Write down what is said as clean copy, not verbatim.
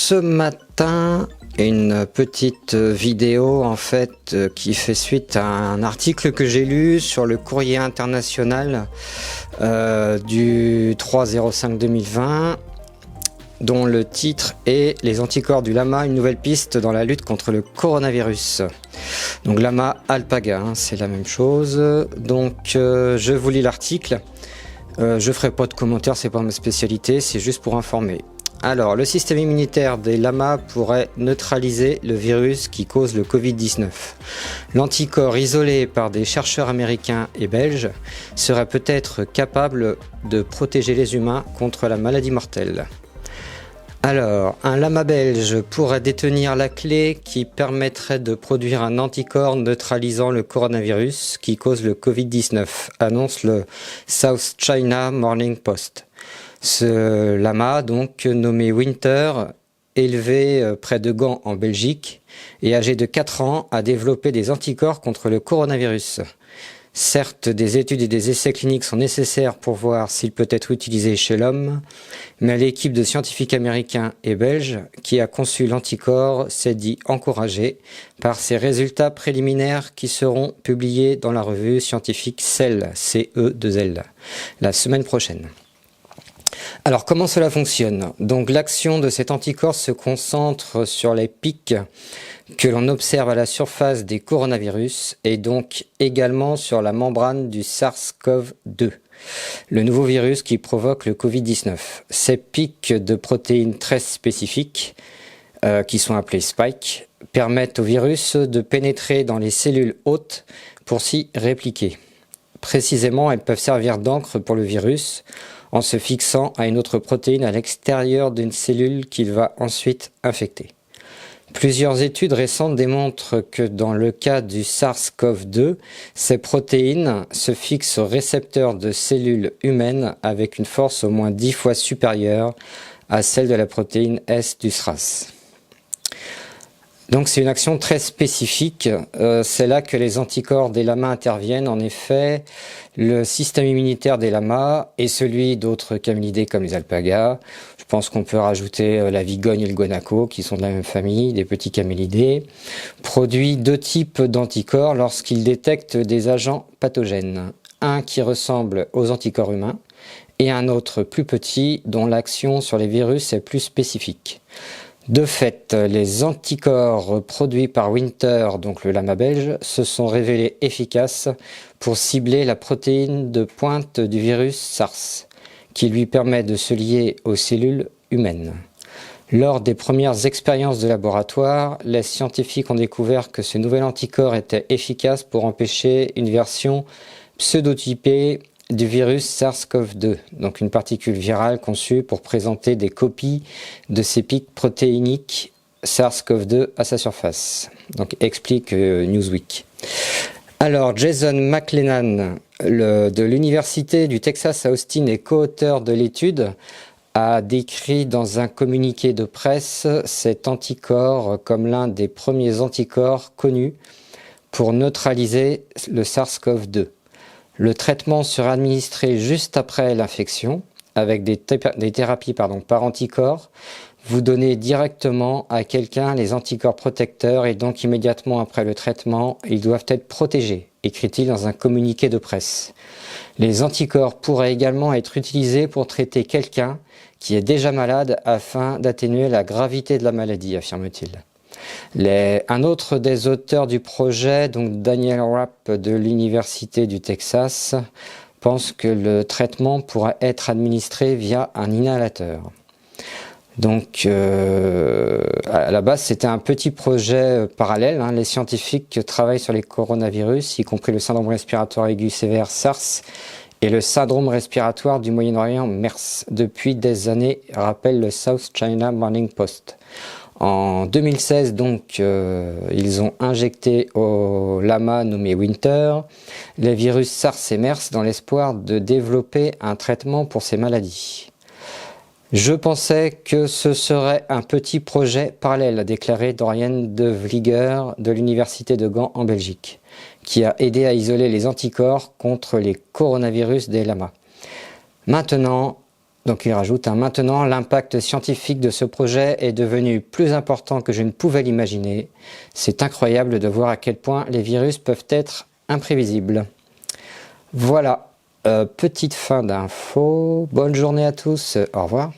ce matin, une petite vidéo en fait qui fait suite à un article que j'ai lu sur le Courrier International du 3/05/2020, dont le titre est « Les anticorps du lama, une nouvelle piste dans la lutte contre le coronavirus ». Donc lama, alpaga, c'est la même chose. Donc je vous lis l'article. Je ferai pas de commentaires, c'est pas ma spécialité, c'est juste pour informer. Alors, le système immunitaire des lamas pourrait neutraliser le virus qui cause le Covid-19. L'anticorps isolé par des chercheurs américains et belges serait peut-être capable de protéger les humains contre la maladie mortelle. Alors, un lama belge pourrait détenir la clé qui permettrait de produire un anticorps neutralisant le coronavirus qui cause le Covid-19, annonce le South China Morning Post. Ce lama, donc nommé Winter, élevé près de Gand en Belgique et âgé de 4 ans, a développé des anticorps contre le coronavirus. Certes, des études et des essais cliniques sont nécessaires pour voir s'il peut être utilisé chez l'homme, mais l'équipe de scientifiques américains et belges qui a conçu l'anticorps s'est dit encouragée par ces résultats préliminaires qui seront publiés dans la revue scientifique Cell, CE2L, la semaine prochaine. Alors comment cela fonctionne? Donc l'action de cet anticorps se concentre sur les pics que l'on observe à la surface des coronavirus et donc également sur la membrane du SARS-CoV-2, le nouveau virus qui provoque le Covid-19. Ces pics de protéines très spécifiques, qui sont appelés spikes, permettent au virus de pénétrer dans les cellules hôtes pour s'y répliquer. Précisément, elles peuvent servir d'encre pour le virus en se fixant à une autre protéine à l'extérieur d'une cellule qu'il va ensuite infecter. Plusieurs études récentes démontrent que dans le cas du SARS-CoV-2, ces protéines se fixent au récepteur de cellules humaines avec une force au moins 10 fois supérieure à celle de la protéine S du SRAS. Donc c'est une action très spécifique, c'est là que les anticorps des lamas interviennent. En effet, le système immunitaire des lamas et celui d'autres camélidés comme les alpagas, je pense qu'on peut rajouter la vigogne et le guanaco qui sont de la même famille, des petits camélidés, produit deux types d'anticorps lorsqu'ils détectent des agents pathogènes. Un qui ressemble aux anticorps humains et un autre plus petit dont l'action sur les virus est plus spécifique. De fait, les anticorps produits par Winter, donc le lama belge, se sont révélés efficaces pour cibler la protéine de pointe du virus SARS, qui lui permet de se lier aux cellules humaines. Lors des premières expériences de laboratoire, les scientifiques ont découvert que ce nouvel anticorps était efficace pour empêcher une version pseudotypée du virus SARS-CoV-2, donc une particule virale conçue pour présenter des copies de ces pics protéiniques SARS-CoV-2 à sa surface. Donc explique Newsweek. Alors Jason McLennan de l'université du Texas à Austin et co-auteur de l'étude a décrit dans un communiqué de presse cet anticorps comme l'un des premiers anticorps connus pour neutraliser le SARS-CoV-2. Le traitement sera administré juste après l'infection avec des thérapies par anticorps. Vous donnez directement à quelqu'un les anticorps protecteurs et donc immédiatement après le traitement, ils doivent être protégés, écrit-il dans un communiqué de presse. Les anticorps pourraient également être utilisés pour traiter quelqu'un qui est déjà malade afin d'atténuer la gravité de la maladie, affirme-t-il. Un autre des auteurs du projet, donc Daniel Rapp de l'Université du Texas, pense que le traitement pourra être administré via un inhalateur. Donc à la base c'était un petit projet parallèle, les scientifiques travaillent sur les coronavirus, y compris le syndrome respiratoire aigu sévère SARS et le syndrome respiratoire du Moyen-Orient MERS depuis des années, rappelle le South China Morning Post. En 2016, donc, ils ont injecté au lama nommé Winter les virus SARS et MERS dans l'espoir de développer un traitement pour ces maladies. Je pensais que ce serait un petit projet parallèle, a déclaré Dorian De Vlieger de l'Université de Gand en Belgique, qui a aidé à isoler les anticorps contre les coronavirus des lamas. Maintenant, Donc il rajoute, maintenant l'impact scientifique de ce projet est devenu plus important que je ne pouvais l'imaginer. C'est incroyable de voir à quel point les virus peuvent être imprévisibles. Voilà, petite fin d'info. Bonne journée à tous, au revoir.